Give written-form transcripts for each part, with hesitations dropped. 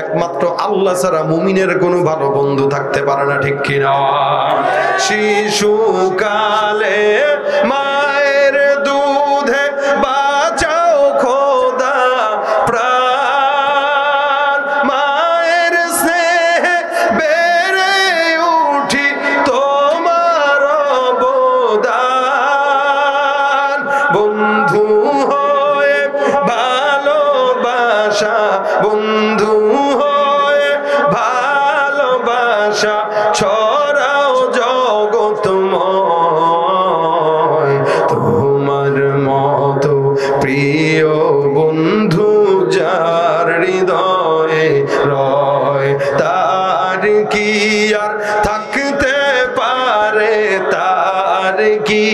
একমাত্র আল্লাহ ছাড়া মুমিনের কোনো ভালো বন্ধু থাকতে পারে না, ঠিক কিনা? শিশুকালে মায়ের দুধে বাঁচাও খোদা প্রাণ, মায়ের স্নেহে বেড়ে উঠি তোমার অবদান। বন্ধু হয়ে ভালোবাসা, বন্ধু হয়ে ভালোবাসা ছড়াও জগতময়। তোমার মতো প্রিয় বন্ধু যার হৃদয়ে রয়, তার কি আর থাকতে পারে, তার কি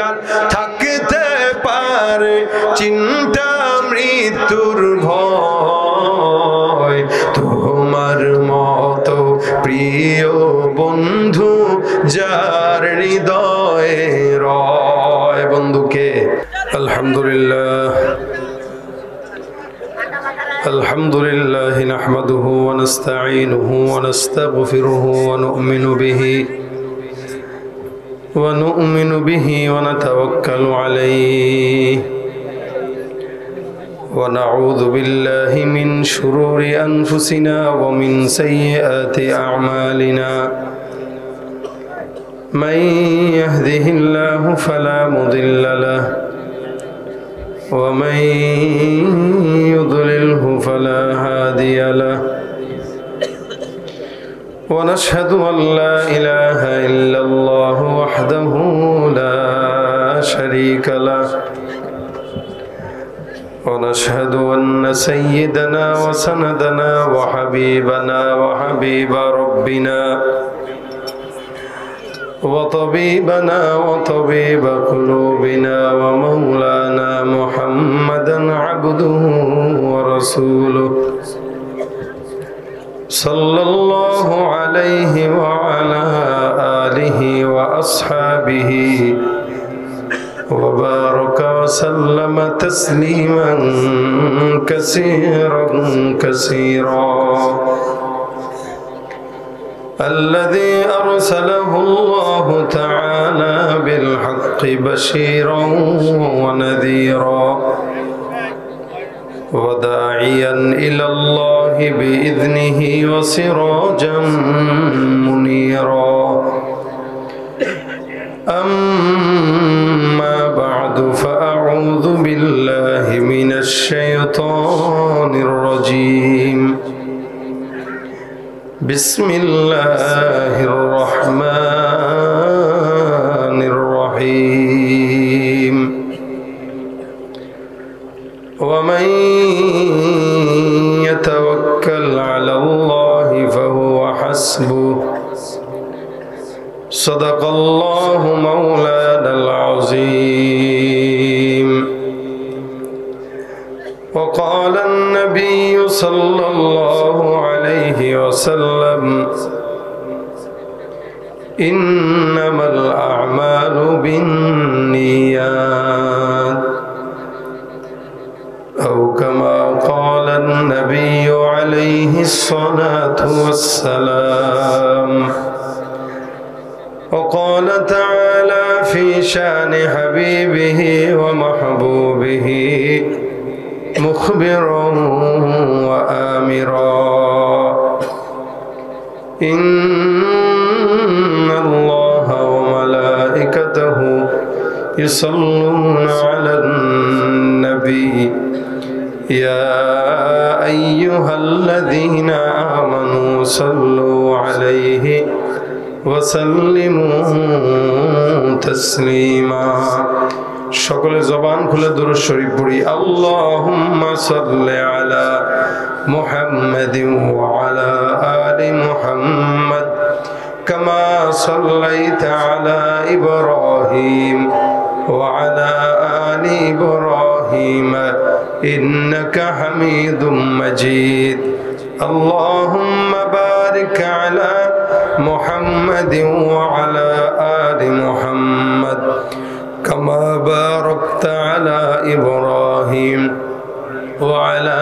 আর থাকতে পারে চিন্তা মৃত্যুর ভয়। তোমার মতো প্রিয় বন্ধু যার হৃদয়ে রয়। বন্ধুকে আলহামদুলিল্লাহ আলহামদুলিল্লাহ নাহমাদুহু ওয়া নাস্তাঈনুহু ওয়া নাস্তাগফিরুহু ওয়া নু'মিনু বিহি ওয়া নাতাওয়াক্কালু আলাইহি ওয়া নাউযু বিল্লাহি মিন শুরুরি আনফুসিনা ওয়া মিন সাইয়্যাতি আ'মালিনা। মান ইয়াহদিহিল্লাহু ফালা মুদিল্লা লাহু ওয়া মান ইউদ্লিলহু ফালা হাদিয়া লাহু। ونشهد أن لا إله إلا الله وحده لا شريك له، ونشهد أن سيدنا وسندنا وحبيبنا وحبيب ربنا وطبيبنا وطبيب قلوبنا ومولانا محمدا عبده ورسوله صلى الله عليه وعلى آله وأصحابه وبارك وسلم تسليما كثيرا كثيرا. الذي أرسله الله تعالى بالحق بشيرا ونذيرا وداعيا إلى الله بإذنه وسراجا منيرا. أما بعد فأعوذ بالله من الشيطان الرجيم. بسم الله الرحمن الرحيم. ومن يتوكل على الله فهو حسبه. صدق الله مولانا العظيم. وقال النبي صلى الله عليه وسلم إنما الأعمال بالنيات، أو كما قال النبي عليه الصلاة والسلام. وقال تعالى في شان حبيبه ومحبوبه مخبرا وآمرا إن الله وملائكته يصلون على النبي يا أيها الذين آمنوا صلوا عليه وسلموا تسليما. সকলে জবান খুলে দুরূদ শরীফ পড়ি। আল্লাহুম্মা সাল্লি আলা মুহাম্মাদিন ওয়া আলা আলি মুহাম্মাদ কামা সাল্লাইতা আলা ইব্রাহিম ওয়া আলা আলি ইব্রাহিম ইন্নাকা হামিদুম মাজিদ। আল্লাহুম্মা বারিক আলা মুহাম্মাদিন ওয়া আলা আলি মুহাম্মাদ كما باركت على إبراهيم وعلى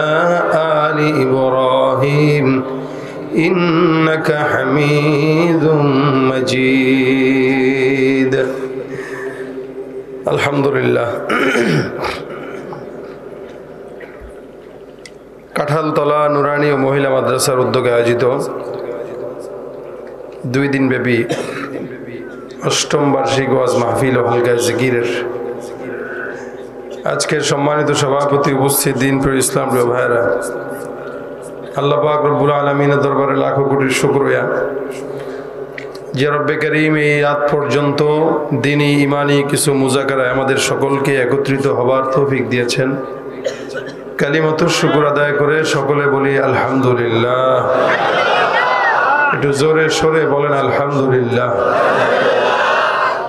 آل إبراهيم إنك حميد مجيد الحمد لله কাঁঠালতলা নুরানি ও মহিলা মাদ্রাসার উদ্যোগে আয়োজিত 2 দিন ব্যাপী অষ্টম বার্ষিক ওয়াজ মাহফিল ও হালকা জিকিরের আজকের সম্মানিত সভাপতি উপস্থিত দিনপ্রিয় ইসলাম প্রিয় ভাইরা, আল্লাহ পাক রব্বুল আলামিনের দরবারে লাখো কোটি শুকরিয়া যে রব্বে করিম এই রাত পর্যন্ত দ্বীনি ইমানি কিছু মুজাকারায় আমাদের সকলকে একত্রিত হবার তৌফিক দিয়েছেন। কালিমাতুর শুকর আদায় করে সকলে বলি আলহামদুলিল্লাহ। একটু জোরে সরে বলেন আলহামদুলিল্লাহ।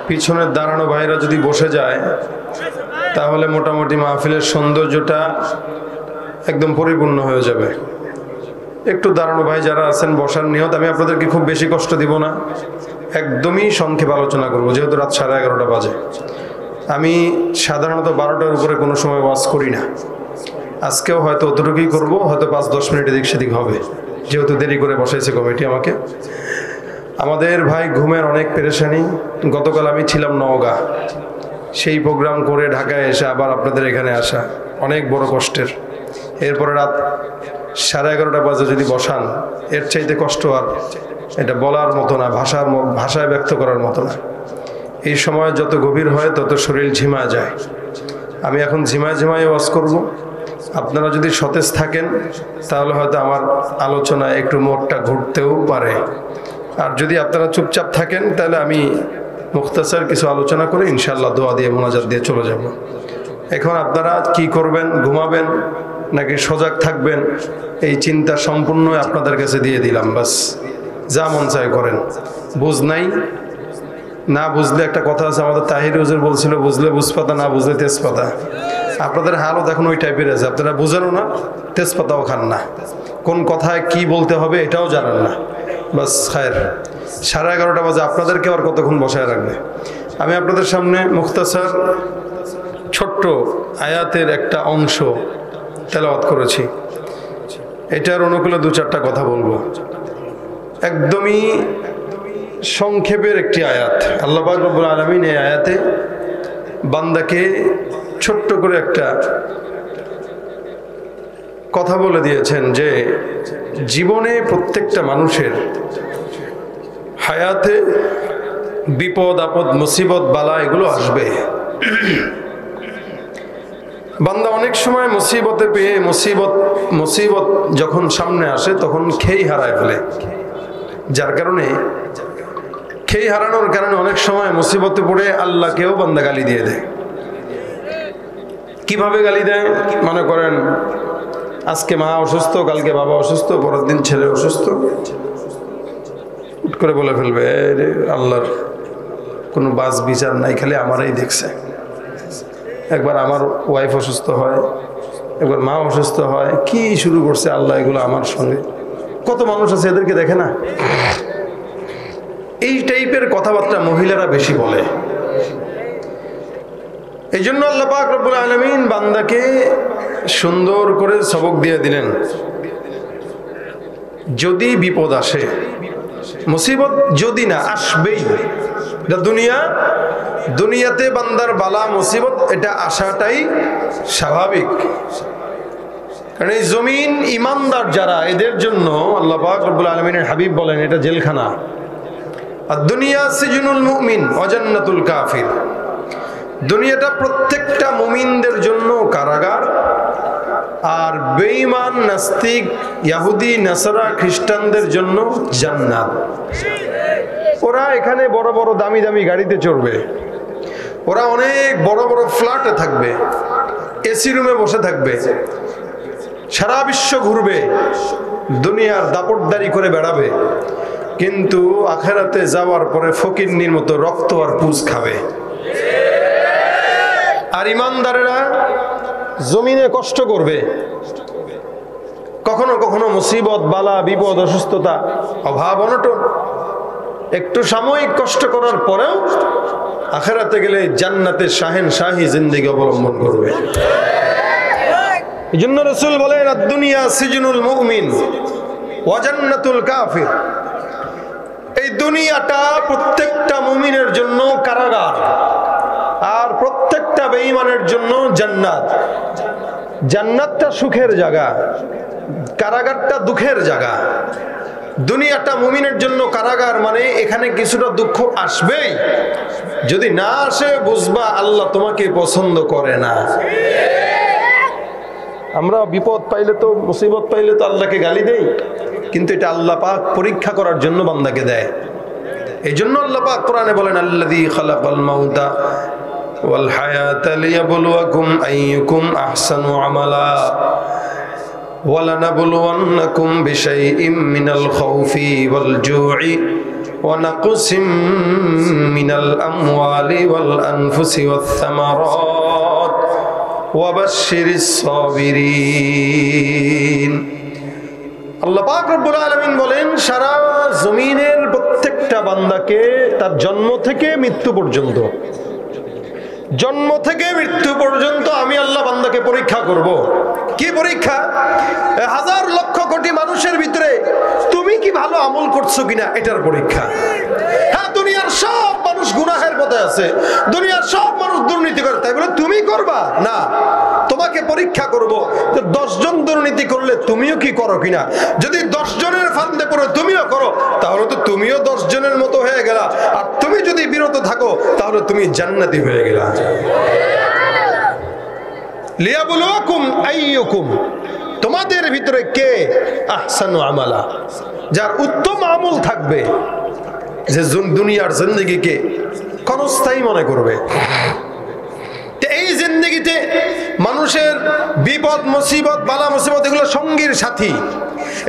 পিছনের দাঁড়ানো ভাইরা যদি বসে যায় তাহলে মোটামুটি মাহফিলের সৌন্দর্যটা একদম পরিপূর্ণ হয়ে যাবে। একটু দাঁড়ানো ভাই যারা আছেন বসার নিয়ত, আমি আপনাদেরকে খুব বেশি কষ্ট দিব না, একদমই সংক্ষেপ আলোচনা করব, যেহেতু রাত 11:30 বাজে। আমি সাধারণত 12টার উপরে কোনো সময় ওয়াজ করি না, আজকেও হয়তো অতটুকুই করব, হয়তো 5-10 মিনিট এদিক সেদিক হবে, যেহেতু দেরি করে বসাইছে কমিটি আমাকে। আমাদের ভাই ঘুমের অনেক পেরেশানি। গতকাল আমি ছিলাম নওগাঁ, সেই প্রোগ্রাম করে ঢাকায় এসে আবার আপনাদের এখানে আসা অনেক বড় কষ্টের। এরপরে রাত 11:30 বাজে যদি বসান, এর চাইতে কষ্ট আর এটা বলার মতো না, ভাষায় ব্যক্ত করার মতো না। এই সময় যত গভীর হয় তত শরীর ঝিমা যায়। আমি এখন ঝিমায় ওয়াজ করব। আপনারা যদি সতেজ থাকেন তাহলে হয়তো আমার আলোচনায় একটু মোড়টা ঘুরতেও পারে, আর যদি আপনারা চুপচাপ থাকেন তাহলে আমি মুখতাসার কিছু আলোচনা করে ইনশাআল্লাহ দোয়া দিয়ে মোনাজাত দিয়ে চলে যাব। এখন আপনারা কি করবেন, ঘুমাবেন নাকি সজাগ থাকবেন, এই চিন্তা সম্পূর্ণ আপনাদের কাছে দিয়ে দিলাম। বাস যা মন চায় করেন। বুঝ নাই, না বুঝলে একটা কথা আছে, আমাদের তাহির হুজুর বলছিল, বুঝলে বুঝপাতা, না বুঝলে তেজপাতা। আপনাদের হালও দেখুন ওই টাইপের আছে, আপনারা বুঝেনও না, তেজপাতাও খান না, কোন কথায় কি বলতে হবে এটাও জানেন না। বাস খায়ের, 11:30 বাজে আপনাদেরকে আর কতক্ষণ বসায় রাখবে। আমি আপনাদের সামনে মুখতাসার ছোট্ট আয়াতের একটা অংশ তেলাওয়াত করেছি, এটার অনুকূলে 2-4টা কথা বলবো। একদমই সংক্ষেপের একটি আয়াত। আল্লাহ পাক রব্বুল আলামিন এই আয়াতে বান্দাকে ছোট্ট করে একটা কথা বলে দিয়েছেন যে জীবনে প্রত্যেকটা মানুষের হায়াতে বিপদ আপদ মুসিবত বালা এগুলো আসবে। বান্দা অনেক সময় মুসিবতে পেয়ে মুসিবত যখন সামনে আসে তখন খেই হারায় ফেলে, যার কারণে খেই হারানোর কারণে অনেক সময় মুসিবতে পড়ে আল্লাহকেও বান্দা গালি দিয়ে দেয়। কিভাবে গালি দেয়? মনে করেন আজকে মা অসুস্থ, কালকে বাবা অসুস্থ, পরের দিন ছেলে অসুস্থ, হুট করে বলে ফেলবে আল্লাহর কোনো বাস বিচার নাই, খালি আমারই দেখছে। একবার আমার ওয়াইফ অসুস্থ হয়, একবার মা অসুস্থ হয়, কি শুরু করছে আল্লাহ এগুলো আমার সঙ্গে। কত মানুষ আছে এদেরকে দেখে না? এই টাইপের কথাবার্তা মহিলারা বেশি বলে। এই জন্য আল্লাহ পাক রব্বুল আলামিন বান্দাকে সুন্দর করে সবক দিয়ে দিলেন, যদি বিপদ আসে, মুসিবত যদি না আসবেই, এটা দুনিয়াতে বান্দার বালা মুসিবত এটা আসাটাই স্বাভাবিক। কারণ এই জমিন ইমানদার যারা, এদের জন্য আল্লাহ পাক রব্বুল আলামিনের হাবিব বলেন এটা জেলখানা। আর দুনিয়া সিজনুল মুমিন ওয়া জান্নাতুল কাফির। দুনিয়াটা প্রত্যেকটা মুমিনদের জন্য কারাগার, আর বেঈমান নাস্তিক ইহুদি নাসারা খ্রিস্টানদের জন্য জান্নাত। ওরা এখানে বড় বড় দামি দামি গাড়িতে চড়বে, ওরা অনেক বড় বড় ফ্ল্যাটে থাকবে, এসি রুমে বসে থাকবে, সারা বিশ্ব ঘুরবে, দুনিয়ার দাপটদারি করে বেড়াবে, কিন্তু আখেরাতে যাওয়ার পরে ফকিন্নির মতো রক্ত আর পুজ খাবে। আর ইমানদারেরা জমিনে কষ্ট করবে, কখনো কখনো মুসিবত বালা বিপদ অসুস্থতা অভাব অনটন, একটু সাময়িক কষ্ট করার পরেও আখেরাতে গেলে জান্নাতের শাহেনশাহী জিন্দেগি অবলম্বন করবে। এজন্য রাসূল বলেন আদ-দুনিয়া সিজনুল মুমিন ওয়া জান্নাতুল কাফির। এই দুনিয়াটা প্রত্যেকটা মুমিনের জন্য কারাগার, আর প্রত্যেকটা বেঈমানের জন্য জান্নাত। জান্নাতটা সুখের জায়গা, কারাগারটা দুঃখের জায়গা। দুনিয়াটা মুমিনের জন্য কারাগার, মানে এখানে কিছুটা দুঃখ আসবেই। যদি না আসে বুঝবা আল্লাহ তোমাকে পছন্দ করে না। আমরা বিপদ পাইলে তো, মুসিবত পাইলে তো আল্লাহকে গালি দেই, কিন্তু এটা আল্লাহ পাক পরীক্ষা করার জন্য বান্দাকে দেয়। এই জন্য আল্লাহ পাক কোরআনে বলেন আল্লাযী খালাকাল মাউতা ওয়াল হায়াতা লিয়াবলুয়াকুম আইয়ুকুম আহসানু আমালা ওয়ালানাবলুওয়ান্নাকুম বিশাইইম মিনাল খাউফি ওয়াল জু'i ওয়া নাকসিম মিনাল আমওয়ালি ওয়াল আনফুসি ওয়াথ থামারাত ওয়া বাশশিরিস সাবিরিন। আল্লাহ পাক রব্বুল আলামিন বলেন সারা জমিনের প্রত্যেকটা বান্দাকে তার জন্ম থেকে মৃত্যু পর্যন্ত, জন্ম থেকে মৃত্যু পর্যন্ত আমি আল্লাহ বান্দাকে পরীক্ষা করব। কি পরীক্ষা? হাজার লক্ষ কোটি মানুষের ভিতরে তুমি কি ভালো আমল করছো কিনা, এটার পরীক্ষা। হ্যাঁ, দুনিয়ার সব মানুষ গুনাহের পথে আছে, দুনিয়ার সব মানুষ দুর্নীতি করে, তাই বলে তুমি করবা না। তোমাকে পরীক্ষা করব যে 10 জন দুর্নীতি করলে তুমিও কি করো কিনা। যদি 10 জনের ফান্দে পড়ে তুমিও করো, তাহলে তো তুমিও 10 জনের মতো হয়ে গেলা। আর তুমি যদি বিরত থাকো, তাহলে তুমি জান্নাতি হয়ে গেলা। লিয়াবলুয়াকুম আইয়ুকুম, তোমাদের ভিতরে কে আহসানু আমালা, যার উত্তম আমল থাকবে, যে দুনিয়ার জিন্দেগিকে ক্ষণস্থায়ী মনে করবে। এই জিন্দেগিতে মানুষের বিপদ মুসিবত বালা মুসিবত এগুলো সঙ্গীর সাথী।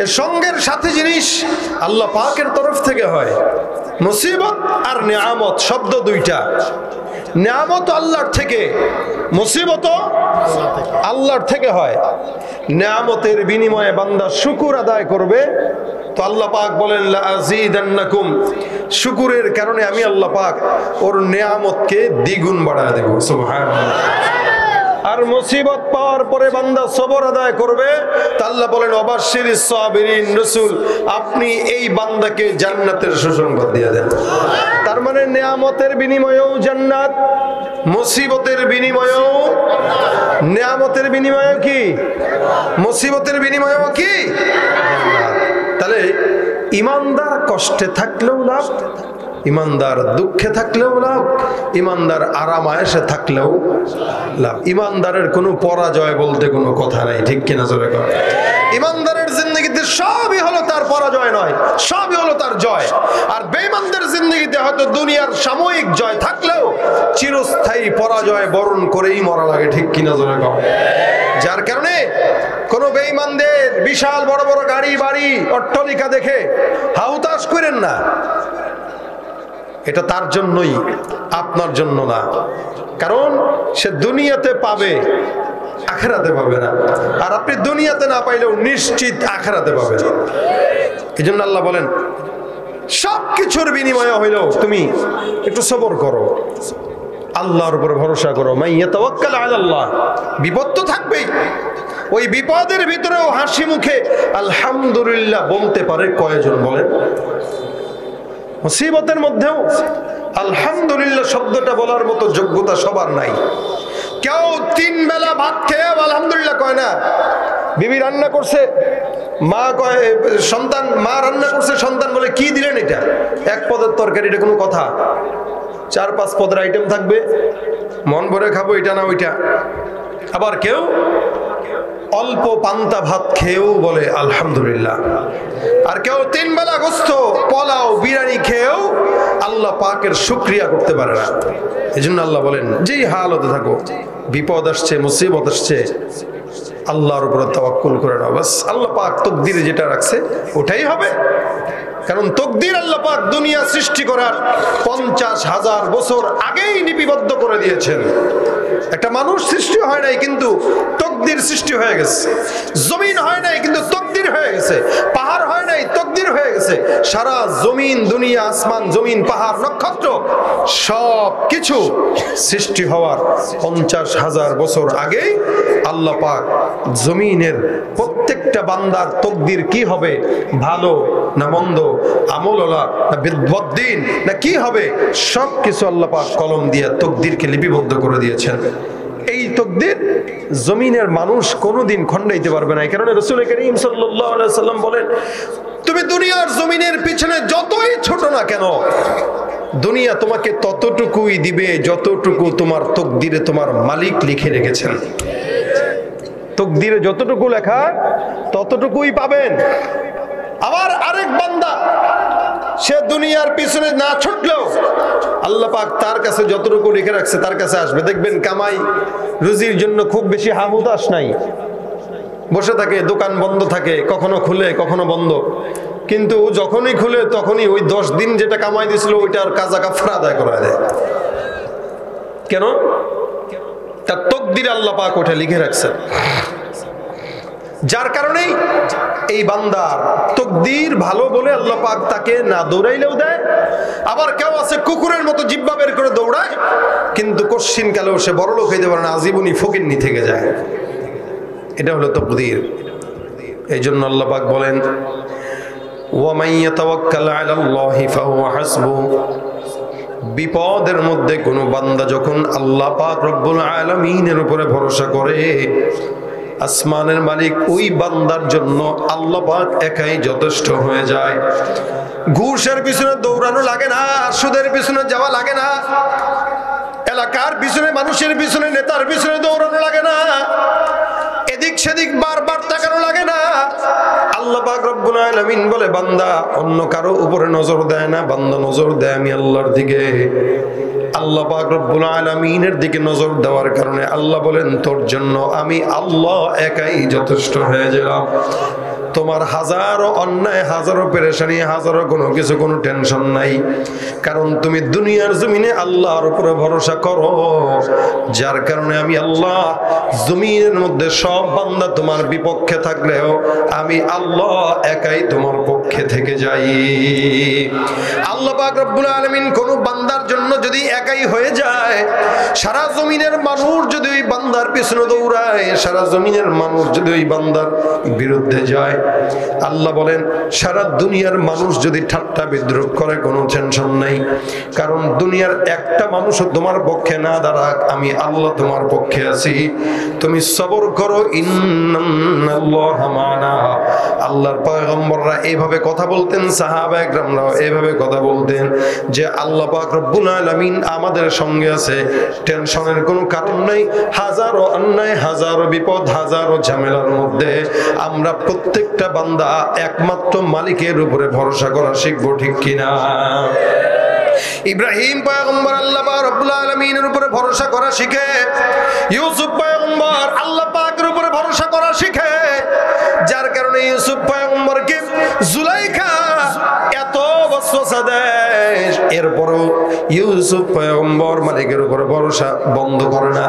এই সঙ্গের সাথী জিনিস আল্লাহ পাকের তরফ থেকে হয়। মুসিবত আর নিয়ামত শব্দ দুইটা। নিয়ামত আল্লাহর থেকে, মুসিবত আল্লাহর থেকে হয়। নিয়ামতের বিনিময়ে বান্দা শুকর আদায় করবে, তো আল্লাহ পাক বলেন লা আযীদান্নাকুম, শুকরের কারণে আমি আল্লাহ পাক ওর নিয়ামতকে দ্বিগুণ বাড়ায় দেব। সুবহানাল্লাহ। আর মুসিবত পাওয়ার পরে বান্দা সবর আদায় করবে, তা আল্লাহ বলেন ওয়াবাশশিরিস সাবিরিন, রাসূল আপনি এই বান্দাকে জান্নাতের সুসংবাদ দিয়ে দেন। তার মানে নিয়ামতের বিনিময়েও জান্নাত, মুসিবতের বিনিময়েও, নিয়ামতের বিনিময়েও কি, মুসিবতের বিনিময়েও কি জান্নাত। তাহলে ইমানদার কষ্টে থাকলেও লাভ, ইমানদার দুঃখে থাকলেও লাভ, ইমানদার আরাম আয়েশে থাকলেও লাভ। ইমানদারের কোনো পরাজয় বলতে কোনো কথা নাই, ঠিক কিনা জোরে কর। ইমানদারের জিন্দেগিতে সবই হলো তার পরাজয় নয়, সবই হলো তার জয়। আর বেঈমানদের জিন্দেগিতে হয়তো দুনিয়ার সাময়িক জয় থাকলেও চিরস্থায়ী পরাজয় বরণ করেই মরা লাগে, ঠিক কিনা জোরে কর। যার কারণে কোন বেঈমানদের বিশাল বড় বড় গাড়ি বাড়ি অট্টালিকা দেখে হাউতাশ করেন না। এটা তার জন্যই, আপনার জন্য না। কারণ সে দুনিয়াতে পাবে, আখিরাতে পাবে না। আর আপনি দুনিয়াতে না পাইলেও নিশ্চিত আখিরাতে পাবেন। এই জন্য আল্লাহ বলেন সবকিছুর বিনিময় হইলেও তুমি একটু সবর করো, আল্লাহর উপর ভরসা করো। মাইয়া তাওয়াক্কাল আলাল্লাহ। বিপদ তো থাকবেই, ওই বিপদের ভিতরেও হাসি মুখে আলহামদুলিল্লাহ বলতে পারে কয়জন বলেন? মুসিবতের মধ্যেও আলহামদুলিল্লাহ শব্দটা বলার মতো যোগ্যতা সবার নাই। কেউ 3 বেলা ভাত খেয়ে আলহামদুলিল্লাহ কয় না। বিবি রান্না করছে, মা কয়, সন্তান, মা রান্না করছে, সন্তান বলে কি দিলেন এটা, 1 পদের তরকারি, এটা কোনো কথা? 4-5 পদের আইটেম থাকবে, মন ভরে খাবো, এটা না ওইটা। আবার কেউ অল্প পান্তা ভাত খেয়েও বলে আলহামদুলিল্লাহ। আর কেউ 3 বেলা গোস্ত, পোলাও, বিরিয়ানি খেয়েও আল্লাহ পাকের শুকরিয়া করতে পারে না। এই জন্য আল্লাহ বলেন যেই হালতে থাকো, বিপদ আসছে, মুসিবত আসছে, আল্লাহর উপর তাওয়াক্কুল করে নাও। বাস আল্লাহ পাক তকদিরে যেটা রাখছে ওটাই হবে। কারণ তকদির আল্লাহ পাক দুনিয়া সৃষ্টি করার 50,000 বছর আগেই লিপিবদ্ধ করে দিয়েছেন। একটা মানুষ সৃষ্টি হয় নাই, কিন্তু তকদির সৃষ্টি হয়ে গেছে। জমিন হয় নাই, কিন্তু তকদির হয়ে গেছে। পাহাড় হয় নাই, তকদির হয়ে গেছে। সারা জমিন, দুনিয়া, আসমান, জমিন, পাহাড়, নক্ষত্র সব কিছু সৃষ্টি হওয়ার 50,000 বছর আগেই আল্লাহ পাক জমিনের প্রত্যেকটা বান্দার তকদির কি হবে, ভালো না মন্দ, আমলওয়ালা না বিদ্বদ্দিন না কি হবে, সব কিছু আল্লাহ পাক কলম দিয়ে তকদিরকে লিপিবদ্ধ করে দিয়েছেন। এই তকদির জমিনের মানুষ কোনোদিন খণ্ডাইতে পারবে না। এই কারণে রাসূল করিম সাল্লাল্লাহু আলাইহি ওয়াসাল্লাম বলেন, তুমি দুনিয়ার জমিনের পিছনে যতই ছোট না কেন, দুনিয়া তোমাকে ততটুকুই দিবে যতটুকু তোমার তকদিরে তোমার মালিক লিখে রেখেছেন। তকদিরে যতটুকু লেখা ততটুকুই পাবেন। আবার আরেক বান্দা সে দুনিয়ার পিছনে না ছুটলেও আল্লাহ পাক তার কাছে যতটুকু লিখে রাখছে তার কাছে আসবে। দেখবেন কামাই রুজির জন্য খুব বেশি হাহুতাশ নাই, বসে থাকে, দোকান বন্ধ থাকে, কখনো খুলে কখনো বন্ধ, কিন্তু যখনই খুলে তখনই ওই 10 দিন যেটা কামাই দিয়েছিল ওইটার কাজা কাফরা আদায় করা যায়। কেন? তার তকদির আল্লাহ পাক ওটা লিখে রাখছেন। যার কারণেই এই বান্দার তকদির ভালো বলে আল্লাহ পাক তাকে না দৌড়াইলেও দেয়। আবার কেউ আছে কুকুরের মতো জিহ্বা বের করে দৌড়ায়, কিন্তু কশ্চিন কালেও সে বড়লোক হইতে পারে না, আজীবনী ফকিন্নি থেকে যায়। এটা হলো তকদির। এই জন্য আল্লাহ পাক বলেন, ওয়ামান ইয়াতাওয়াক্কাল আলাল্লাহি ফাহুয়া হাসবুহু। বিপদের মধ্যে কোনো বান্দা যখন আল্লাহ পাক রব্বুল আলামিনের উপরে ভরসা করে, আসমানের মালিক ওই বান্দার জন্য আল্লাহ পাক একাই যথেষ্ট হয়ে যায়। ঘুষের পিছনে দৌড়ানো লাগে না, সুদের পিছনে যাওয়া লাগে না, এলাকার পিছনে, মানুষের পিছনে, নেতার পিছনে দৌড়ানো লাগে না, এদিক সেদিক বারবার তাকানো লাগে না। আল্লাহ পাক রব্বুল আলামিন বলে, বান্দা অন্য কারো উপরে নজর দেয় না, বান্দা নজর দেয় আমি আল্লাহর দিকে। আল্লাহ পাক রব্বুল আলামিনের দিকে নজর দেওয়ার কারণে আল্লাহ বলেন, তোর জন্য আমি আল্লাহ একাই যথেষ্ট হয়ে গেলাম। তোমার হাজারো অন্যায়, হাজারো পেরেশানি, হাজারো কোনো কিছু, কোনো টেনশন নাই, কারণ তুমি দুনিয়ার জমিনে আল্লাহর উপরে ভরসা করো। যার কারণে আমি আল্লাহ জমিনের মধ্যে সব বান্দা তোমার বিপক্ষে থাকলেও আমি আল্লাহ একাই তোমার পক্ষে থেকে যাই। আল্লাহ পাক রব্বুল আলামিন কোন বান্দার জন্য যদি একাই হয়ে যায়, সারা জমিনের মানুষ যদি ওই বান্দার পিছনে দৌড়ায়, সারা জমিনের মানুষ যদি ওই বান্দার বিরুদ্ধে যায়, আল্লাহ বলেন সারা দুনিয়ার মানুষ যদি ঠাট্টা বিদ্রুপ করে কোনো টেনশন নাই, কারণ দুনিয়ার একটা মানুষও তোমার পক্ষে না দাঁড়াক, আমি আল্লাহ তোমার পক্ষে আছি। তুমি সবর করো, ইন্নাল্লাহা মা'না। আল্লাহর পয়গম্বররা এইভাবে কথা বলতেন, সাহাবায়ে কেরামরাও এইভাবে কথা বলতেন যে আল্লাহ পাক রব্বুল আলামিন আমাদের সঙ্গে আছে, টেনশনের কোনো কারণ নাই। হাজারো অন্যায়, হাজারো বিপদ, হাজারো ঝামেলার মধ্যে আমরা প্রত্যেকটা বান্দা একমাত্র মালিকের উপরে ভরসা করা শিখবো, ঠিক কিনা? ইব্রাহিম পয়গম্বর আল্লাহ পাক রব্বুল আলামিনের উপরে ভরসা করা শিখে, ইউসুফ পয়গম্বর আল্লাহ পাকের উপরে ভরসা করা শিখে। যার কারণে ইউসুফ পয়গম্বরকে জুলাইখা এত ওয়াসওয়াসা দেয়, এরপরও ইউসুফ পয়গম্বর মালিকের উপরে ভরসা বন্ধ করে না।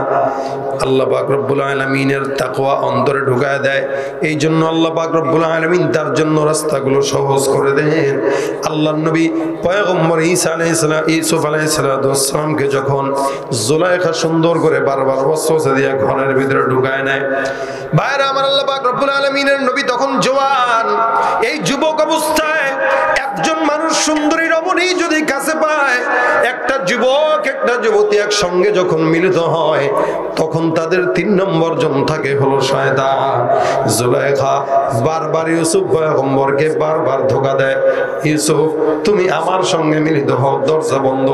আল্লাহ পাক রব্বুল আলামিনের তাকওয়া অন্তরে ঢুকায় দেয়। এই জন্য আল্লাহ পাক রব্বুল আলামিন তার জন্য রাস্তাগুলো সহজ করে দেন। আল্লাহর নবী পয়গম্বর ইউসুফ আলাইহিস সালামকে যখন জুলাইখা সুন্দর করে বারবার ওয়াসওয়াসা দিয়ে ঘরের ভিতরে ঢুকায় নেয়, ভাইরা আমার, আল্লাহ পাক রব্বুল আলামিনের নবী তখন জওয়ান। এই যুবক অবস্থায় একজন মানুষ সুন্দরী রমণী যদি কাছে পায়, একটা যুবক একটা যুবতী একসঙ্গে যখন মিলিত হয়, তখন তাদের 3 নম্বর জন থাকে হলো শয়তান। জুলাইখা বারবার ইউসুফ পয়গম্বরকে বারবার ধোঁকা দেয়, ইউসুফ তুমি আমার সঙ্গে মিলিত হও, দরজা বন্ধ।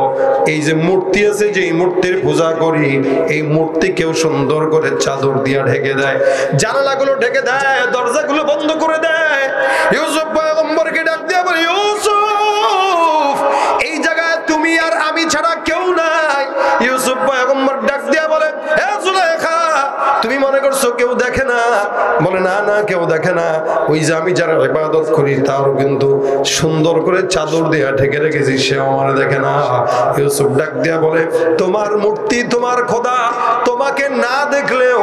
এই যে মূর্তি আছে, যে মূর্তির পূজা করি, এই মূর্তিকেও সুন্দর করে চাদর দিয়ে ঢেকে দেয়, জানালাগুলো ঢেকে দেয়, দরজাগুলো বন্ধ করে দেয়। ইউসুফ পয়গম্বরকে ডাক দিয়ে বলে, ইউসুফ এই জায়গায় তুমি আর আমি ছাড়া কেউ নাই। ইউসুফ পয়গম্বর ডাক দিয়ে বলে, হে জুলাইখা তুমি মনে করছো কেউ দেখে না? বলে না না, কেউ দেখে না। ওই যে আমি যারা ইবাদত করি তারও কিন্তু সুন্দর করে চাদর দিয়ে ঢেকে রেখেছি, সে আমার দেখে না। ইউসুফ ডাক দিয়া বলে, তোমার মূর্তি, তোমার খোদা তোমাকে না দেখলেও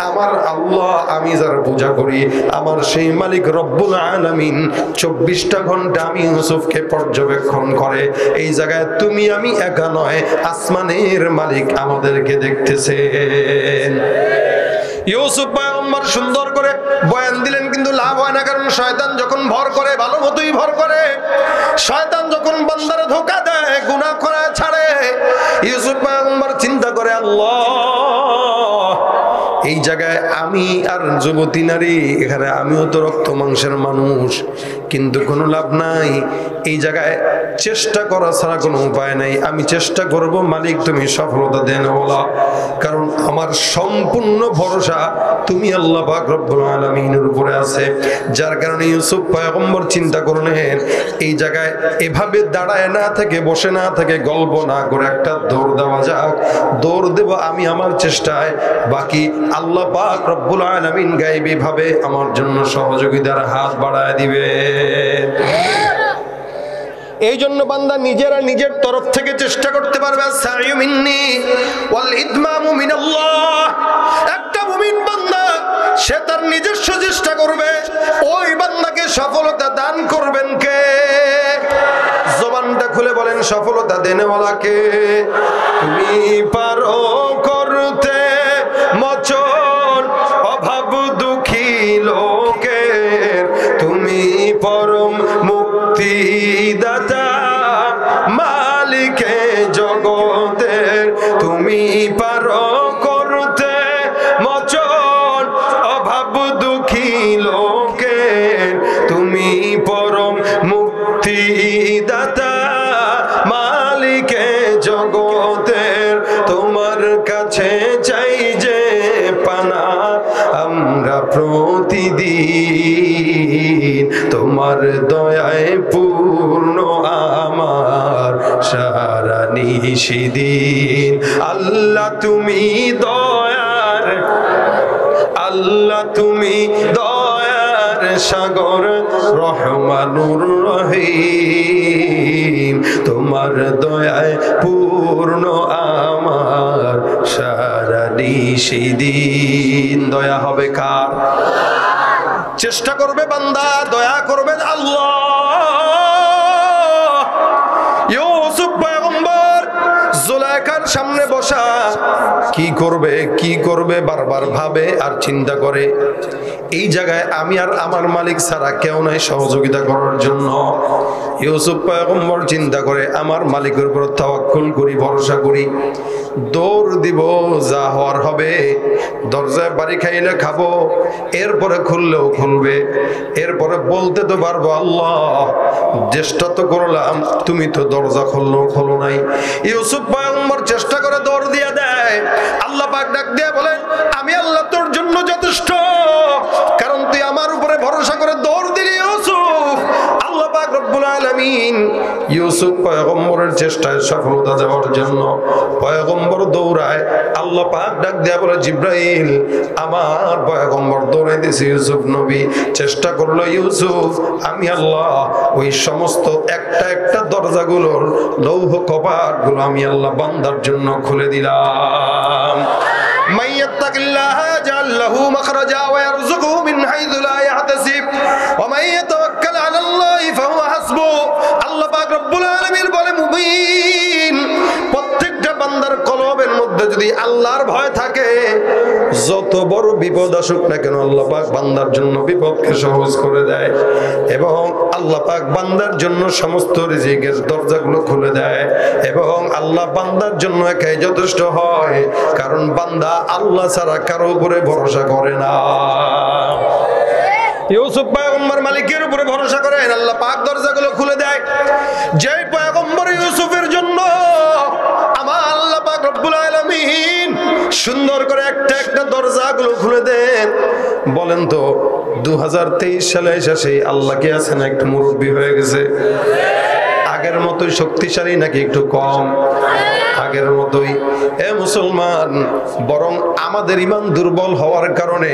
আমার আল্লাহ, আমি যার পূজা করি, আমার সেই মালিক রব্বুল আলামিন 24টা ঘন্টা আমি ইউসুফকে পর্যবেক্ষণ করে। এই জায়গায় তুমি আমি একা নয়, আসমানের মালিক আমাদেরকে দেখতেছেন। ইউসুফ পয়গম্বর সুন্দর করে বয়ান দিলেন, কিন্তু লাভ হয় না, কারণ শয়তান যখন ভর করে ভালো মতোই ভর করে। শয়তান যখন বান্দারে ধোঁকা দেয়, গুনাহ করা ছাড়ে, ইউসুফ পয়গম্বর চিন্তা করে, আল্লাহ এই জায়গায় আমি আর যুবতী নারী, এখানে আমিও তো রক্ত মাংসের মানুষ, কিন্তু কোনো লাভ নাই। এই জায়গায় চেষ্টা করা ছাড়া কোনো উপায় নাই। আমি চেষ্টা করব, মালিক তুমি সফলতা দেন ওলা, কারণ আমার সম্পূর্ণ ভরসা তুমি আল্লাহ পাক রব্বুল আলামিনের উপরে আছে। যার কারণে ইউসুফ পয়গম্বর চিন্তা করলেন, এই জায়গায় এভাবে দাঁড়ায় না থেকে, বসে না থেকে, গল্প না করে একটা দৌড় দেওয়া যাক। দৌড় দেব আমি আমার চেষ্টায়, বাকি আল্লাহ পাক রব্বুল আলামিন গায়বী ভাবে আমার জন্য সহযোগিতার হাত বাড়ায় দিবে। এই জন্য বান্দা নিজেরা নিজের তরফ থেকে চেষ্টা করতে পারবে। সাইয়ু মিন্নি ওয়াল ইদমামু মিনাল্লাহ। একটা মুমিন বান্দা সে তার নিজস্ব চেষ্টা করবে, ওই বান্দাকে সফলতা দান করবেন কে? জবানটা খুলে বলেন, সফলতা দেনেওয়ালা কে? তুমি পারো করতে মোচন অভাব দুঃখী লোকের, তুমি পরম মুক্তিদাতা মালিকে জগতের, তুমি পারো করতে মোচন অভাব দুঃখী লোকের, তুমি পরম মুক্তিদাতা মালিকে জগতের, তোমার কাছে চাই যে পানা আমরা প্রতিদিন, তোমার দয়ায় পূর্ণ আমার সারা নিশিদিন। আল্লাহ তুমি দয়ার, আল্লাহ তুমি দয়ার সাগর, রহমানুর রহিম, তোমার দয়ায় পূর্ণ আমার সারা নিশিদিন। দয়া হবে কার? চেষ্টা করবে বান্দা, দয়া করবেন আল্লাহ। ইউসুফ পয়গম্বর জুলাইখার সামনে বসা, কি করবে কি করবে বারবার ভাবে আর চিন্তা করে। এই জায়গায় আমি আর আমার মালিক ছাড়া কেউ নাই সহযোগিতা করার জন্য। ইউসুফ পয়গম্বর চিন্তা করে, আমার মালিকের উপর তাওয়াক্কুল করি, ভরসা করি, দৌড় দিব, যা হওয়ার হবে। দরজায় বাড়ি খাইলে খাবো, এরপরে খুললেও খুলবে, এরপরে বলতে তো পারবো, আল্লাহ চেষ্টা তো করলাম, তুমি তো দরজা খোলো নাই। ইউসুফ পয়গম্বর চেষ্টা করে দৌড় দিয়ে দেয়। আল্লাহ পাক ডাক দিয়ে বলেন, আমি আল্লাহ তোর জন্য যথেষ্ট, কারণ তুই আমার উপরে ভরসা করে দৌড় দিলি ইউসুফ। আল্লাহ পাক রব্বুল আলামিন ইউসুফ পয়গম্বরের চেষ্টায় সফলতা দেওয়ার জন্য পয়গম্বর দৌড়ায়। আল্লাহ পাক ডাক দেয়া বলে, জিব্রাইল আমার পয়গম্বর দৌড়াইতেছে, ইউসুফ নবী চেষ্টা করলো ইউসুফ, আমি আল্লাহ ওই সমস্ত একটা একটা দরজাগুলোর লৌহ কপাটগুলো আমি আল্লাহ বান্দার জন্য খুলে দিলাম। মাইয়াত্তাকিল্লাহ জাআল লাহু মাখরাজা ওয়া ইয়ারযুকুহু মিন হাইথু লা ইয়াহতাসিব ওয়া মান ইয়াতাওয়াক্কাল আলাল্লাহি ফাহুয়া হাসবুহ। আল্লাহ পাক রব্বুল আলামিন বলে, মুমিন প্রত্যেকটা বান্দার কলবের মধ্যে যদি আল্লাহর ভয় থাকে, যত বড় বিপদ আসুক না কেন আল্লাহ পাক বান্দার জন্য বিপদকে সহজ করে দেয়, এবং আল্লাহ পাক বান্দার জন্য সমস্ত রিজিকের দরজাগুলো খুলে দেয়, এবং আল্লাহ বান্দার জন্য একাই যথেষ্ট হয়, কারণ বান্দা আল্লাহ ছাড়া কারো উপরে ভরসা করে না। ইউসুফ পয়গম্বর মালিকের উপরে ভরসা করেন, আল্লাহ পাক দরজাগুলো খুলে দেয়। যে পয়গম্বর ইউসুফের জন্য আমার আল্লাহ পাক রব্বুল আলামিন সুন্দর করে একটা একটা দরজাগুলো খুলে দেন। বলেন তো 2023 সালে এসে সেই আল্লাহ কি আছে না একটু মুরব্বী হয়ে গেছে? আগের মতোই শক্তিশালী নাকি একটু কম? আগের মতোই। এ মুসলমান, বরং আমাদের ঈমান দুর্বল হওয়ার কারণে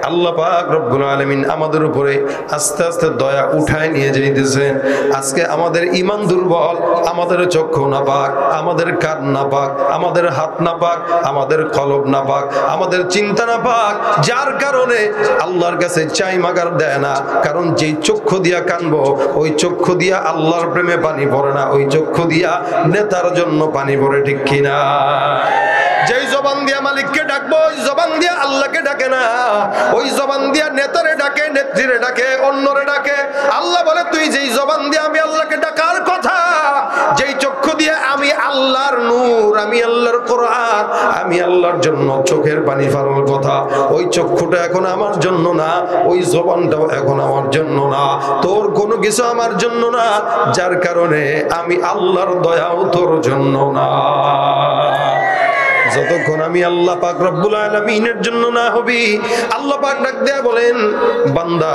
আল্লাহ পাক রব্বুল আলামিন আমাদের উপরে আস্তে আস্তে দয়া উঠায় নিয়ে যাইতেছেন। আজকে আমাদের ঈমান দুর্বল, আমাদের চক্ষু নাপাক, আমাদের কান নাপাক, আমাদের হাত নাপাক, আমাদের কলব নাপাক, আমাদের চিন্তা নাপাক, যার কারণে আল্লাহর কাছে চাই মাগার দেয় না। কারণ যেই চক্ষু দিয়া কানবো, ওই চক্ষু দিয়া আল্লাহর প্রেমে পানি পড়ে না, ওই চক্ষু দিয়া নেতার জন্য পানি পড়ে, ঠিক কিনা? যেই জবান দিয়া মালিককে ডাকবো, ওই জবান দিয়া আল্লাহকে ডাকে না। ওই জবান দিয়া নেতারে ডাকে, নেত্রীরে ডাকে, অন্যরে ডাকে। আল্লাহ বলে তুই যেই জবান দিয়ে আমি আল্লাহকে ডাকার কথা, যেই চক্ষু দিয়ে আমি আল্লাহর নূর, আমি আল্লাহর কোরআন, আমি আল্লাহর জন্য চোখের পানি ফেলার কথা, ওই চক্ষুটা এখন আমার জন্য না, ওই জবানটাও এখন আমার জন্য না, তোর কোনো কিছু আমার জন্য না, যার কারণে আমি আল্লাহর দয়াও তোর জন্য না। যতক্ষণ আমি আল্লাহ পাক রব্বুল আলামিনের জন্য না হবি, আল্লাহ পাক ডাক দেয়া বলেন, বান্দা,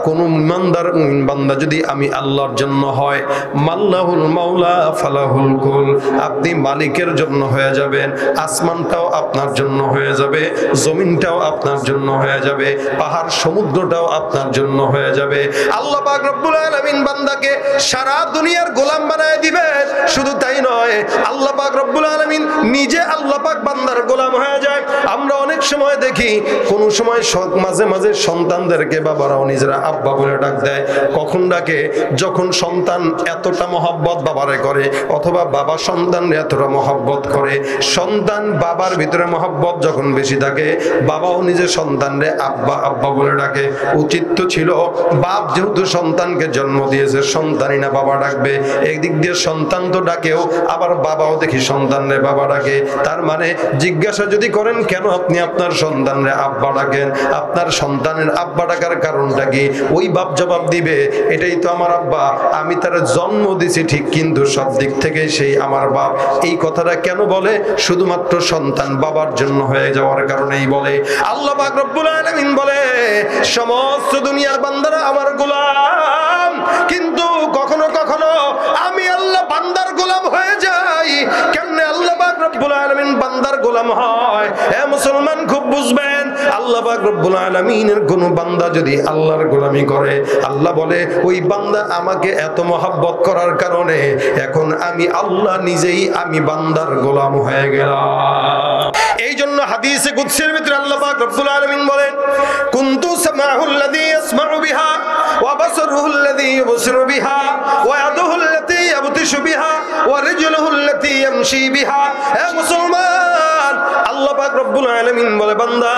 কোন ইমানদার মুমিন বান্দা যদি আমি আল্লাহর জন্য হয়, মাল্লাহুল মাওলা ফালাহুল কুল, আপনি মালিকের জন্য হয়ে যাবেন, আসমানটাও আপনার জন্য হয়ে যাবে, জমিনটাও আপনার জন্য হয়ে যাবে, পাহাড় সমুদ্রটাও আপনার জন্য হয়ে যাবে। আল্লাহ পাক রব্বুল আলামিন বান্দাকে সারা দুনিয়ার গোলাম বানায় দিবেন। শুধু তাই নয়, আল্লাহ পাক রব্বুল আলামিন নিজে আল্লাহ পাক বান্দার গোলাম হয়ে যায়। আমরা অনেক সময় দেখি, কোন সময় মাঝে মাঝে সন্তানদেরকে বাবারাও নিজেরা আব্বা বলে ডাক দেয়। কখন ডাকে? যখন সন্তান এতটা মহব্বত বাবারে করে, অথবা বাবা সন্তানরে এতটা মহব্বত করে, সন্তান বাবার ভিতরে মহব্বত যখন বেশি থাকে, বাবাও নিজের সন্তানরে আব্বা আব্বা বলে ডাকে। উচিত তো ছিল, বাপ যেহেতু সন্তানকে জন্ম দিয়েছে, সন্তানই না বাবা ডাকবে। একদিক দিয়ে সন্তান তো ডাকেও, আবার বাবাও দেখি সন্তানরে বাবা ডাকে। তার মানে জিজ্ঞাসা যদি করেন কেন আপনি আপনার সন্তানরে আব্বা ডাকেন, আপনার সন্তানের আব্বা ডাকার কারণটা কি, ওই বাপ জবাব দিবে, এটাই তো আমার আব্বা, আমি তার জন্ম দিছি ঠিক, কিন্তু সব দিক থেকে সেই আমার বাপ। এই কথাটা কেন বলে? শুধুমাত্র সন্তান বাবার জন্য হয়ে যাওয়ার কারণেই বলে। আল্লাহ পাক রব্বুল আলামিন বলে, সমস্ত দুনিয়ার বান্দারা আমার গোলাম, কিন্তু কখনো কখনো আমি আল্লাহ বান্দার গোলাম হয়ে যাই। কেমনে আল্লাহ পাক রব্বুল আলামিন বান্দার গোলাম হয়? হে মুসলমান, খুব বুঝবেন, আল্লাহ পাক রব্বুল আলামিনের কোন বান্দা যদি আল্লাহর গোলামি করে, আল্লাহ বলে ওই বান্দা আমাকে এত মহব্বত করার কারণে এখন আমি আল্লাহ নিজেই আমি বান্দার গোলাম হয়ে গেলাম। এই জন্য হাদিসে কুদসির ভিতরে আল্লাহ পাক রব্বুল আলামিন বলেন, কুনতু সামাউল্লাযী ইয়াসমাউ বিহা ওয়া বাসারুহুল্লাযী ইউবসিরু বিহা ওয়া ইয়াদুহুল্লাতী ইয়াবতিশু বিহা ওয়া রিজলুহুল্লাতী ইয়ামশি বিহা। হে মুসলমান, আল্লাহ পাক রব্বুল আলামিন বলে, বান্দা,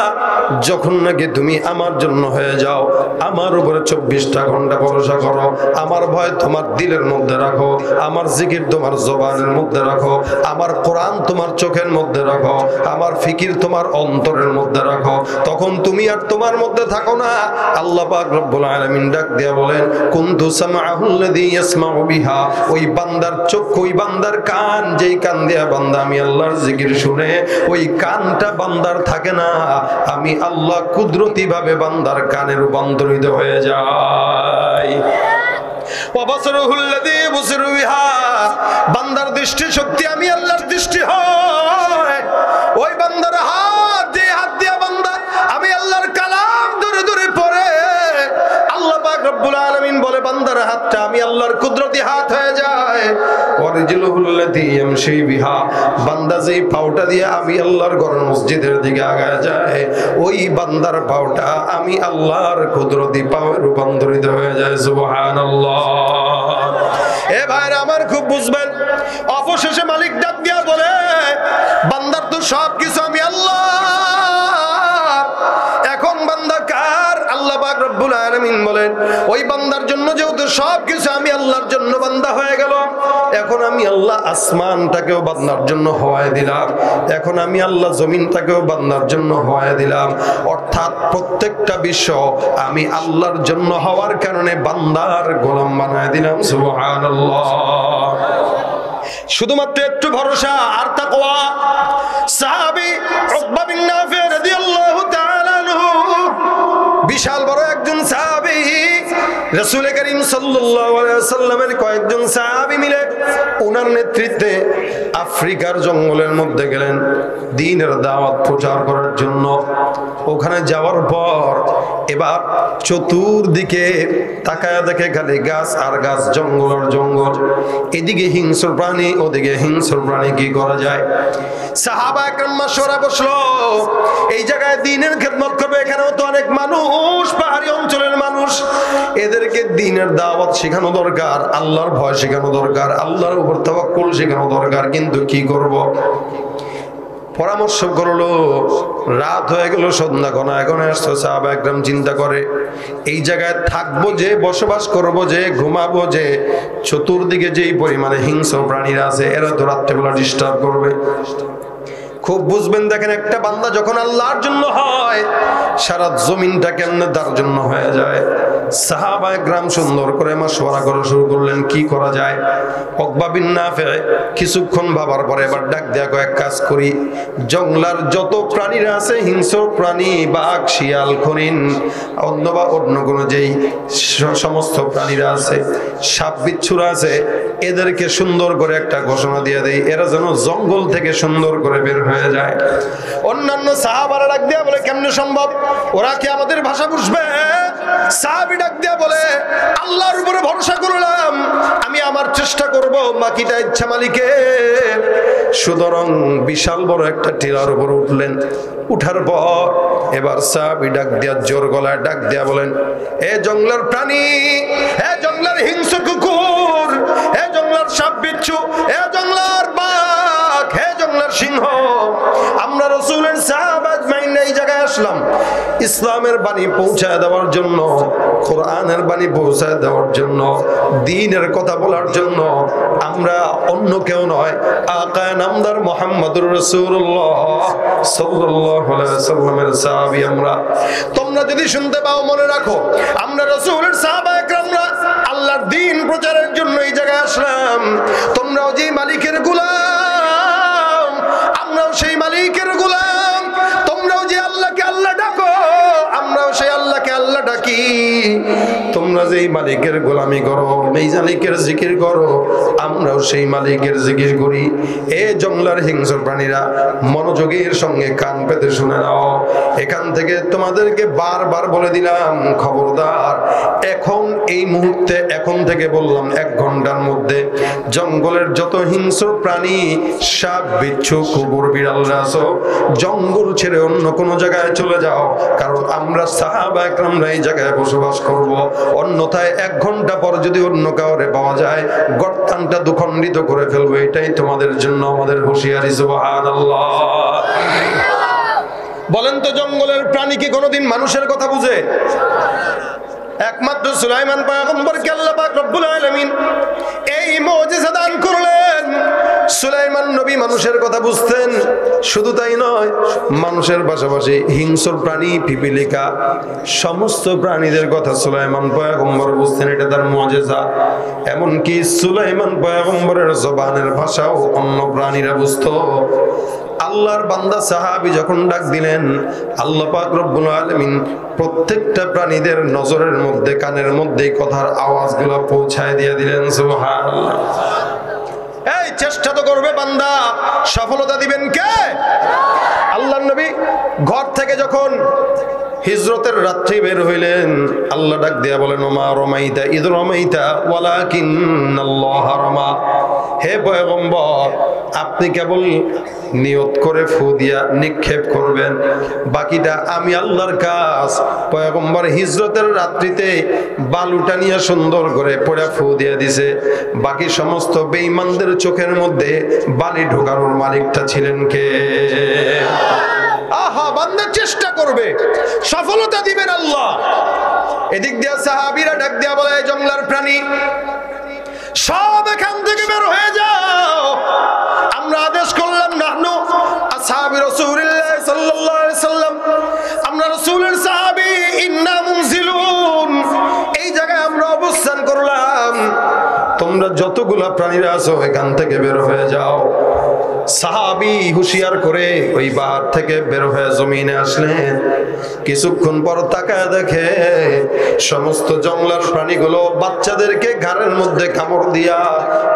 যখন নাকি তুমি আমার জন্য হয়ে যাও, আমার উপরে 24টা ঘন্টা ভরসা করো, আমার ভয় তোমার দিলের মধ্যে রাখো, আমার জিকির তোমার জবানের মধ্যে রাখো, আমার কোরআন তোমার চোখের মধ্যে রাখো, আমার ফিকির তোমার অন্তরের মধ্যে রাখো, তখন তুমি আর তোমার মধ্যে থাকো না। আল্লাহ পাক রব্বুল আলামিন ডাক দিয়া বলেন, কুনতু সামাউল্লাযী ইয়াসমাউ বিহা, ওই বান্দার চক্ষু, ওই বান্দার কান, যেই কান দিয়া বান্দা আমি আল্লাহর জিকির শুনে, ওই কানটা বান্দার থাকে না, আমি আল্লাহ কুদরতি ভাবে বান্দার কানে রূপান্তরিত হয়ে যায়। বান্দার দৃষ্টি শক্তি আমি আল্লাহর দৃষ্টি হয়। ওই বান্দার হাত, যে হাত দিয়া বান্দা আমি আল্লাহর কালাম ধরে ধরে পড়ে, আল্লাহ পাক রব্বুল আলামিন বলে বান্দার হাতটা আমি আল্লাহর কুদরতি হাত হয়ে যায়। ওয়ারিজুলুল্লাতী ইয়ামশি বিহা, বান্দা যেই পাওটা দিয়ে আমি আল্লাহর ঘর মসজিদের দিকে আগায় যায়, ওই বান্দার পাওটা আমি আল্লাহর কুদরতি পাওয়ে রূপান্তরিত হয়ে যায়। সুবহানাল্লাহ। এ ভাইরা আমার, খুব বুঝবেন, অবশেষে মালিক ডাক দিয়া বলে, বান্দার তো সব কিছু আমি আল্লাহ, এখন বান্দা কার? আল্লাহ পাক রব্বুল আলামিন বলেন, ওই বান্দার জন্য যেহেতু সব কিছু আমি আল্লাহর জন্য বান্দা হয়ে গেল, এখন আমি আল্লাহ আসমানটাকেও বান্দার জন্য হওয়ায় দিলাম, এখন আমি আল্লাহ জমিনটাকেও বান্দার জন্য হওয়ায় দিলাম। অর্থাৎ প্রত্যেকটা বিশ্ব আমি আল্লাহর জন্য হওয়ার কারণে বান্দার গোলাম বানায় দিলাম। সুবহানাল্লাহ। শুধুমাত্র একটু ভরসা আর তাকওয়া। সাহাবী উকবা বিন নাফি রাদিয়াল্লাহু তাআলা আনহু, বিশাল বড় একজন সাহাবী, রাসূল করিম সাল্লাল্লাহু আলাইহি ওয়াসাল্লামের কয়েকজন সাহাবী মিলে ওনার নেতৃত্বে আফ্রিকার জঙ্গলের মধ্যে গেলেন দ্বীনের দাওয়াত প্রচার করার জন্য। ওখানে যাওয়ার পর এবার চতুর্দিকে তাকায়া দেখে খালি গাছ আর গাছ, জঙ্গল আর জঙ্গল, এদিকে হিংস্র প্রাণী, ওদিকে হিংস্র প্রাণী, কি করা যায়? সাহাবা একরাম মাশওয়ারা বসলো, এই জায়গায় দ্বীনের খেদমত করবে, এখানেও তো অনেক মানুষ, পাহাড়ি অঞ্চলের মানুষ, এদেরকে দ্বীনের দাওয়াত শেখানো দরকার, আল্লাহর ভয় শেখানো দরকার, আল্লাহর উপর তাওয়াক্কুল শেখানো দরকার, কিন্তু কি করব? পরামর্শ করলো, রাত হয়ে গেল, সন্ধ্যা ঘনায় ঘনায় আসতো। সাহাবা একদম চিন্তা করে, এই জায়গায় থাকবো যে, বসবাস করব যে, ঘুমাবো যে, চতুর্দিকে যেই পরিমাণে হিংস্র প্রাণীরা আছে, এরা তো রাত্রেবেলা ডিস্টার্ব করবে। খুব বুঝবেন, দেখেন একটা বান্দা যখন আল্লাহর জন্য হয়, সারা জমিনটা কেমনে তার জন্য হয়ে যায়। সাহাবায়ে কেরাম সুন্দর করে মাশওয়ারা করা শুরু করলেন, কি করা যায়। উকবা বিন নাফি কিছুক্ষণ ভাবার পরে এবার ডাক দেয়া, কয়েক কাজ করি, জঙ্গলার যত প্রাণীরা আছে, হিংস্র প্রাণী, বাঘ, শিয়াল, হরিণ, অন্য বা অন্য কোনো যেই সমস্ত প্রাণীরা আছে, সাপ বিচ্ছুরা আছে, এদেরকে সুন্দর করে একটা ঘোষণা দিয়ে দেয়, এরা যেন জঙ্গল থেকে সুন্দর করে বের হয়ে যায়। অন্যান্য সাহাবারা ডাক দেয়া বলে, কেমনে সম্ভব, ওরা কি আমাদের ভাষা বুঝবে? সাহাবী ডাক দেয়া বলে, আল্লাহর উপরে ভরসা করলাম, আমি আমার চেষ্টা করব, বাকিটা ইচ্ছা মালিকের। সুতরাং বিশাল বড় একটা টিলার উপর উঠলেন। উঠার পর এবার সাহাবী ডাক দেয়া জোর গলায় ডাক দেয়া বলেন, এ জঙ্গলের প্রাণী, এ জঙ্গলের হিংস্র কুকুর, এ জঙ্গলের সাপ বিচ্ছু, এ জঙ্গলের বাঘ, হে জঙ্গলের সিংহ, আমরা রাসূলের সাহাবা আজমাইন এই জায়গায় আসলাম ইসলামের বাণী পৌঁছায় দেওয়ার জন্য, কোরআনের বাণী পৌঁছায় দেওয়ার জন্য, দ্বীনের কথা বলার জন্য। আমরা অন্য কেউ নয়, আকা নামদার মুহাম্মদুর রাসূলুল্লাহ সাল্লাল্লাহু আলাইহি ওয়াসাল্লামের সাহাবী আমরা। তোমরা যদি শুনতে পাও মনে রাখো, আমরা রাসূলের সাহাবায়ে কেরামরা আল্লাহর দ্বীন প্রচারের জন্য এই জায়গায় আসলাম। তোমরাও যে মালিকের গোলাম, আমরাও সেই মালিকের গোলাম। তোমরাও যে আল্লাহকে আল্লাহ ডাকো, আমরাও সেই আল্লাহকে আল্লাহ ডাকি। তোমরা যেই মালিকের গোলামি করো, এই মালিকের জিকির করো, আমরাও সেই মালিকের জিকির করি। এ জঙ্গলার হিংস্র প্রাণীরা, মনোযোগের সঙ্গে কান পেতে শুনে নাও। এখান থেকে তোমাদেরকে বারবার বলে দিলাম, খবরদার, এখন এই মুহূর্তে, এখন থেকে বললাম 1 ঘন্টার মধ্যে জঙ্গলের যত হিংস্র প্রাণী, সাপ বিচ্ছু, কুকুর, বিড়ালরা আছো, জঙ্গল ছেড়ে অন্য কোনো জায়গায় চলে যাও। কারণ আমরা সাহাবায়ে কেরামরা এই জায়গায় বসবাস করব। অন্যথায় 1 ঘন্টা পর যদি অন্য কাউরে পাওয়া যায়, গর্তানটা দুখণ্ডিত করে ফেলবো। এটাই তোমাদের জন্য আমাদের হুঁশিয়ারি। সুবহানাল্লাহ। বলেন তো, জঙ্গলের প্রাণী কি কোনোদিন মানুষের কথা বুঝে? একমাত্র সুলাইমান পয়গম্বরকে আল্লাহ পাক রব্বুল আলামিন এই মুজিজা দান করলেন। সুলাইমান নবী মানুষের কথা বুঝতেন। শুধু তাই নয়, মানুষের পাশাপাশি হিংস্র প্রাণী, পিপিলিকা, সমস্ত প্রাণীদের কথা সুলাইমান পয়গম্বর বুঝতেন। এটা তার মুজিজা। এমনকি সুলাইমান পয়গম্বরের জবানের ভাষাও অন্য প্রাণীরা বুঝতো। আল্লাহর বান্দা সাহাবী যখন ডাক দিলেন, আল্লাহ পাক রব্বুল আলামিন প্রত্যেকটা প্রাণীদের নজরের মধ্যে, কানের মধ্যে কথার আওয়াজগুলো পৌঁছায় দিয়ে দিলেন। সুবহানাল্লাহ। এই চেষ্টা তো করবে বান্দা, সফলতা দিবেন কে? আল্লাহর নবী ঘর থেকে যখন হিজরতের রাত্রি বের হইলেন, আল্লাহ ডাক দিয়া বলেন, ওমা রমাইতা ইদ রমাইতা ওয়ালাকিন্নাল্লাহ রামা। হে পয়গম্বর, আপনি কেবল নিয়ত করে ফু দিয়া নিক্ষেপ করবেন, বাকিটা আমি আল্লাহর কাজ। পয়গম্বর হিজরতের রাত্রিতে বালুটা নিয়ে সুন্দর করে পড়া ফু দিয়ে দিছে। বাকি সমস্ত বেঈমানদের চোখের মধ্যে বালি ঢোকানোর মালিকটা ছিলেন কে? আহা, বান্দা চেষ্টা করবে, সফলতা দিবেন আল্লাহ। এদিক দিয়া সাহাবীরা ডাক দিয়া বলে, জঙ্গলার প্রাণী সব এখান থেকে বের হয়ে যাও। আমরা আদেশ করলাম, নাহনু আসহাবি রাসূলিল্লাহ সাল্লাল্লাহু আলাইহি সাল্লাম, আমরা রাসূলের সাহাবী, ইন্না মুনজিলুন, এই জায়গায় আমরা অবস্থান করলাম। তোমরা যতগুলা প্রাণীরা আছো এখান থেকে বের হয়ে যাও। সাহাবী হুঁশিয়ার করে ওই বাহার থেকে বের হয়ে জমিনে আসলেন। কিছুক্ষণ পর তাকায় দেখে সমস্ত জঙ্গলের প্রাণীগুলো বাচ্চাদেরকে ঘাড়ের মধ্যে কামড় দিয়া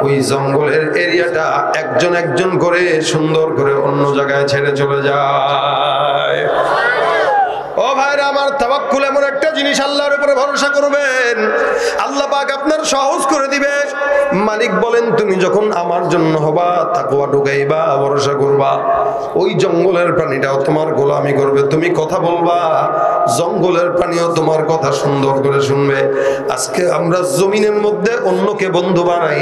ওই জঙ্গলের এরিয়াটা একজন একজন করে সুন্দর করে অন্য জায়গায় ছেড়ে চলে যায়। ও ভাইরা আমার, তাওয়াক্কুল এমন একটা জিনিস, আল্লাহর উপরে ভরসা করবেন, আল্লাহ পাক আপনার সহজ করে দিবে। মালিক বলেন তুমি যখন আমার জন্য হবা, তাকওয়া ঢুকাইবা, ভরসা করবা, ওই জঙ্গলের প্রাণীটাও তোমার গোলামি করবে। তুমি কথা বলবা, জঙ্গলের প্রাণীও তোমার কথা সুন্দর করে শুনবে। আজকে আমরা জমিনের মধ্যে অন্যকে বন্ধু বানাই,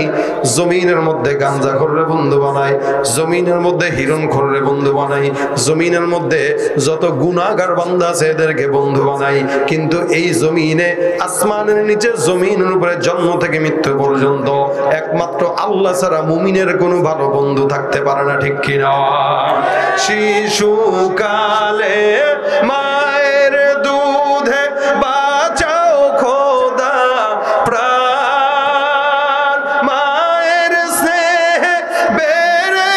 জমিনের মধ্যে গাঞ্জাখোররে বন্ধু বানাই, জমিনের মধ্যে হিরণখোররে বন্ধু বানাই, জমিনের মধ্যে যত গুনাহগার বান্দা আছে এদেরকে বন্ধু বানাই। কিন্তু এই জমিনে, আসমানের নিচে, জমিনের উপরে জন্ম থেকে মৃত্যু পর্যন্ত একমাত্র আল্লাহ ছাড়া মুমিনের কোনো ভালো বন্ধু থাকতে পারে না, ঠিক কিনা? শিশুকালে মায়ের দুধে বাঁচাও খোদা প্রাণ, মায়ের স্নেহে বেড়ে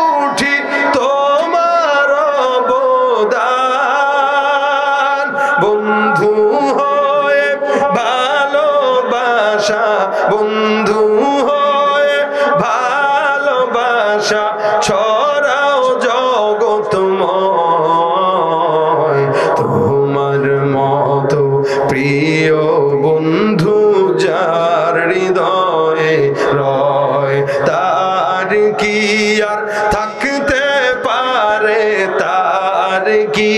উঠি তোমার অবদান। বন্ধু হয়ে ভালোবাসা, বন্ধু হয়ে ভালোবাসা ছড়াও জগতময়। তোমার মতো প্রিয় বন্ধু যার হৃদয়ে রয়, তার কি আর থাকতে পারে, তার কি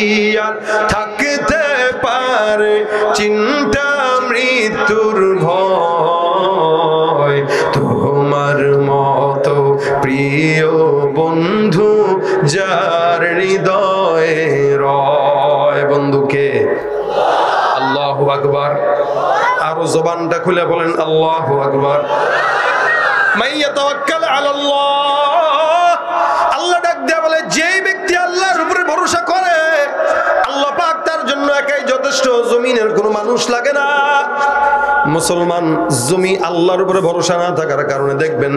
আর থাকতে পারে চিন্তা মৃত্যুর ভয়। তোমার মতো প্রিয় বন্ধু যার হৃদয়ে রয়। বন্ধুকে আল্লাহু আকবার। আরো জবানটা খুলে বলেন আল্লাহু আকবার। মাইয়া তাওয়াক্কাল আলাল্লাহ, আল্লাহ ডাক দেয়া বলে, যেই ব্যক্তি আল্লাহর উপরে ভরসা করে আল্লাহ পাক তার জন্য একাই যথেষ্ট, জমিনের কোনো মানুষ লাগে না। মুসলমান জমি আল্লাহর উপরে ভরসা না থাকার কারণে দেখবেন